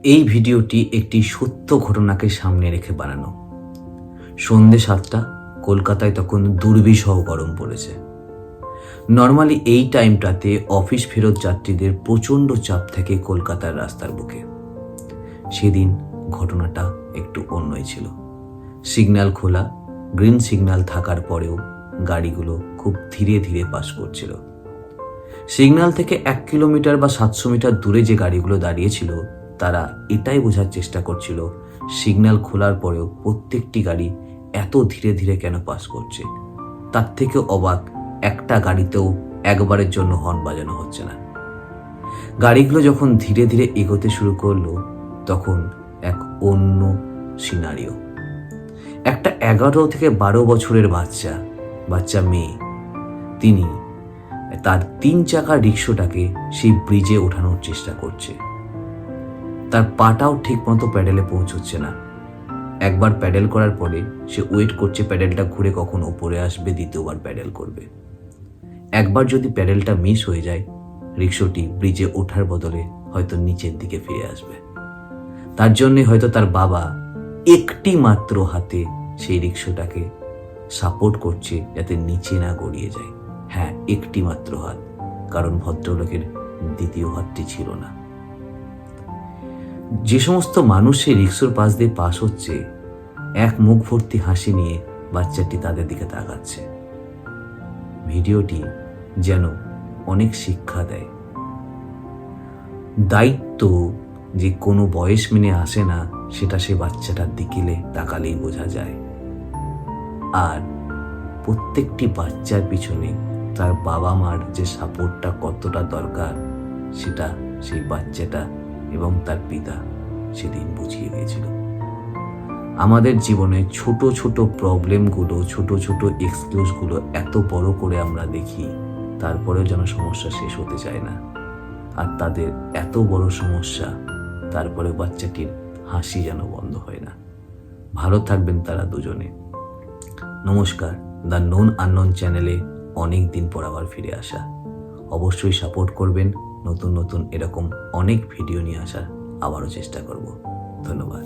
এই ভিডিওটি একটি সত্য ঘটনাকে সামনে রেখে বানানো। সন্ধে 7টা, কলকাতায় তখন দুর্বিষহ গরম পড়েছে। নর্মালি এই টাইমটাতে অফিস ফেরত যাত্রীদের প্রচণ্ড চাপ থাকে কলকাতার রাস্তার বুকে। সেদিন ঘটনাটা একটু অন্যই ছিল। সিগন্যাল খোলা, গ্রিন সিগন্যাল থাকার পরেও গাড়িগুলো খুব ধীরে ধীরে পাস করছিল। সিগন্যাল থেকে 1 কিলোমিটার বা 700 মিটার দূরে যে গাড়িগুলো দাঁড়িয়েছিল তারা এটাই বোঝার চেষ্টা করছিল সিগন্যাল খোলার পরেও প্রত্যেকটি গাড়ি এত ধীরে ধীরে কেন পাস করছে। তার থেকে অবাক, একটা গাড়িতেও একবারের জন্য হর্ন বাজানো হচ্ছে না। গাড়িগুলো যখন ধীরে ধীরে এগোতে শুরু করলো তখন এক অন্য সিনারিও। একটা 11 থেকে 12 বছরের বাচ্চা মেয়ে, তিনি তার 3 চাকার রিক্সাটাকে সেই ব্রিজে ওঠানোর চেষ্টা করছে। তার পাটাও ঠিক মতো প্যাডেলে পৌঁছচ্ছে না। একবার প্যাডেল করার পরে সে ওয়েট করছে প্যাডেলটা ঘুরে কখন ওপরে আসবে, দ্বিতীয়বার প্যাডেল করবে। একবার যদি প্যাডেলটা মিস হয়ে যায়, রিক্সাটি ব্রিজে ওঠার বদলে হয়তো নিচের দিকে ফিরে আসবে। তার জন্যে হয়তো তার বাবা একটি মাত্র হাতে সেই রিক্সাটাকে সাপোর্ট করছে যাতে নিচে না গড়িয়ে যায়। হ্যাঁ, একটি মাত্র হাত, কারণ ভদ্রলোকের দ্বিতীয় হাতটি ছিল না। যে সমস্ত মানুষ সেই রিক্সার পাশ দিয়ে পাস হচ্ছে, এক মুখ ভর্তি হাসি নিয়ে বাচ্চাটি তাদের দিকে তাকাচ্ছে। ভিডিওটি যেন অনেক শিক্ষা দেয়। দায়িত্ব যে কোনো বয়স মেনে আসে না, সেটা সে বাচ্চাটার দিকে তাকালেই বোঝা যায়। আর প্রত্যেকটি বাচ্চার পিছনে তার বাবা মার যে সাপোর্টটা কতটা দরকার, সেটা সেই বাচ্চাটা এবং তার পিতা সেদিন বুঝিয়ে দিয়েছিল। আমাদের জীবনে ছোট ছোট প্রবলেমগুলো, ছোট ছোট এক্সকিউজগুলো এত বড় করে আমরা দেখি, তারপরেও যেন সমস্যা শেষ হতে চায় না। আর তাদের এত বড় সমস্যা, তারপরে বাচ্চাটির হাসি যেন বন্ধ হয় না। ভালো থাকবেন তারা দুজনে। নমস্কার। দ্য নোন আননোন চ্যানেলে অনেক দিন পর আবার ফিরে আসা। অবশ্যই সাপোর্ট করবেন। নতুন নতুন এরকম অনেক ভিডিও নিয়ে আসার আবারও চেষ্টা করব। ধন্যবাদ।